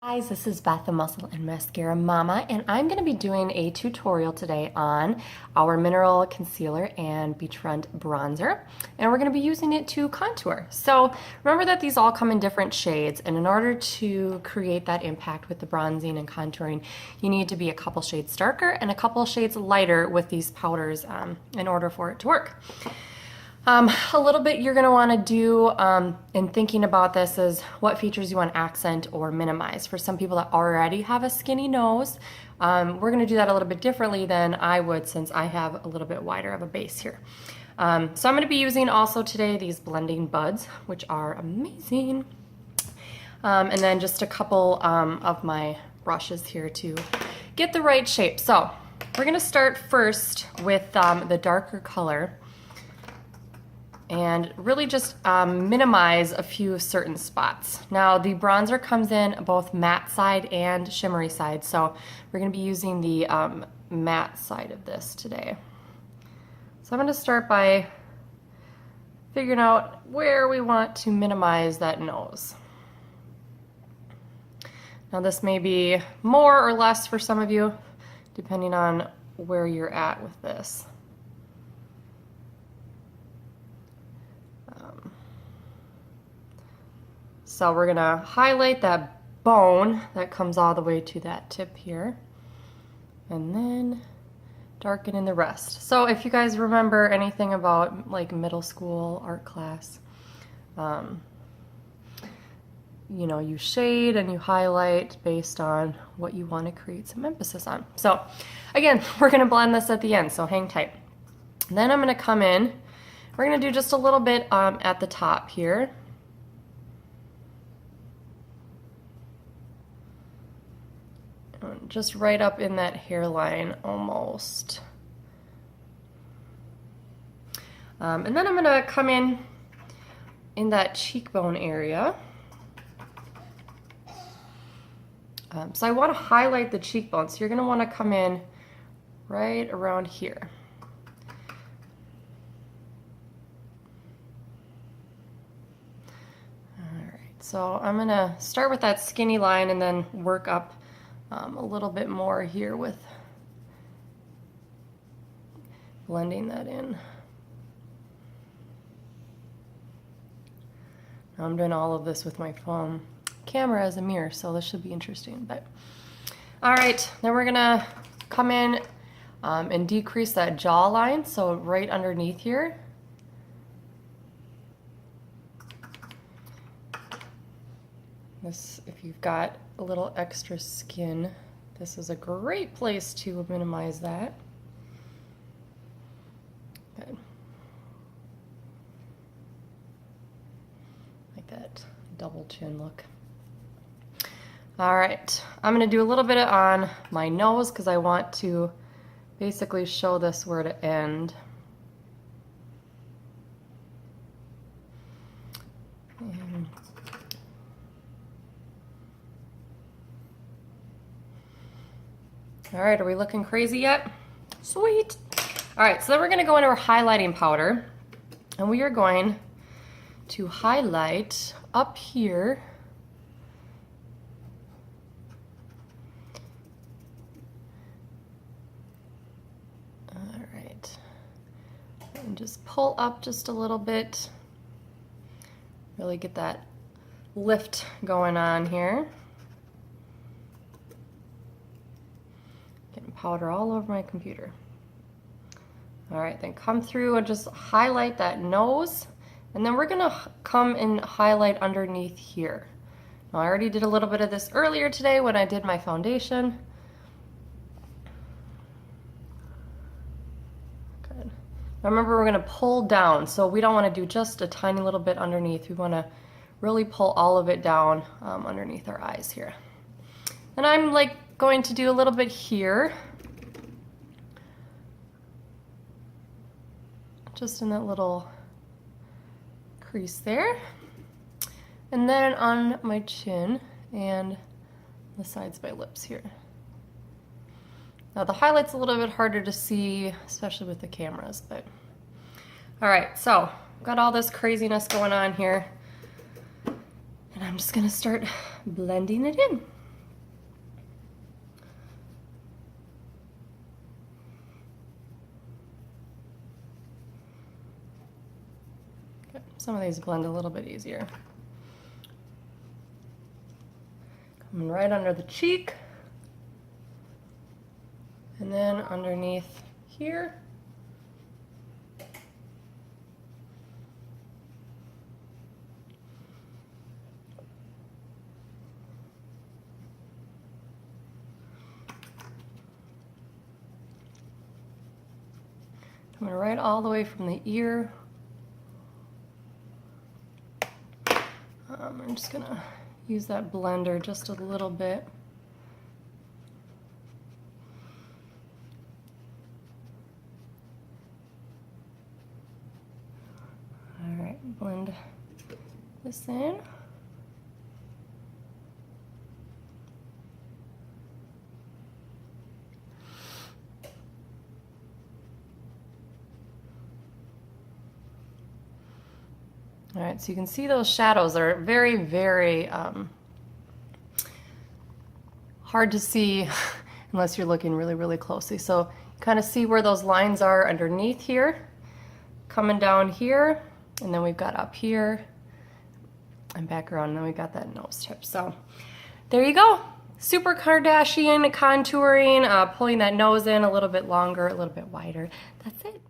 Guys, this is Beth, the Muscle and Mascara Mama, and I'm going to be doing a tutorial today on our mineral concealer and beachfront bronzer, and we're going to be using it to contour. So remember that these all come in different shades, and in order to create that impact with the bronzing and contouring, you need to be a couple shades darker and a couple shades lighter with these powders in order for it to work. A little bit you're going to want to do in thinking about this is what features you want to accent or minimize. For some people that already have a skinny nose, we're going to do that a little bit differently than I would since I have a little bit wider of a base here. So I'm going to be using also today these blending buds, which are amazing. And then just a couple of my brushes here to get the right shape. So we're going to start first with the darker color and really just minimize a few certain spots. Now the bronzer comes in both matte side and shimmery side, so we're going to be using the matte side of this today. So I'm going to start by figuring out where we want to minimize that nose. Now this may be more or less for some of you, depending on where you're at with this. So we're gonna highlight that bone that comes all the way to that tip here, and then darken in the rest. So if you guys remember anything about like middle school art class, you know, you shade and you highlight based on what you want to create some emphasis on. So again, we're gonna blend this at the end, so hang tight. And then I'm gonna come in, we're gonna do just a little bit at the top here. Just right up in that hairline almost. And then I'm going to come in that cheekbone area. So I want to highlight the cheekbone, so you're going to want to come in right around here. Alright, so I'm going to start with that skinny line and then work up a little bit more here with blending that in. Now I'm doing all of this with my phone camera as a mirror, so this should be interesting. But all right, then we're gonna come in and decrease that jawline, so right underneath here. This, if you've got a little extra skin, this is a great place to minimize that. Good. Like that double chin look. All right, I'm gonna do a little bit on my nose because I want to basically show this where to end. All right, are we looking crazy yet? Sweet. All right, so then we're gonna go into our highlighting powder, and we are going to highlight up here. All right, and just pull up just a little bit. Really get that lift going on here. Getting powder all over my computer. All right, then come through and just highlight that nose, and then we're gonna come and highlight underneath here. Now I already did a little bit of this earlier today when I did my foundation. Good. Now remember, we're gonna pull down, so we don't wanna do just a tiny little bit underneath. We wanna really pull all of it down underneath our eyes here. And I'm like going to do a little bit here, just in that little crease there, and then on my chin and the sides of my lips here. Now the highlight's a little bit harder to see, especially with the cameras, but all right, so got all this craziness going on here, and I'm just gonna start blending it in. Some of these blend a little bit easier. Coming right under the cheek. And then underneath here. Coming right all the way from the ear. I'm just gonna use that blender just a little bit. All right, blend this in. All right, so you can see those shadows are very, very hard to see unless you're looking really, really closely. So you kind of see where those lines are underneath here, coming down here, and then we've got up here and back around, and then we've got that nose tip. So there you go. Super Kardashian contouring, pulling that nose in a little bit longer, a little bit wider. That's it.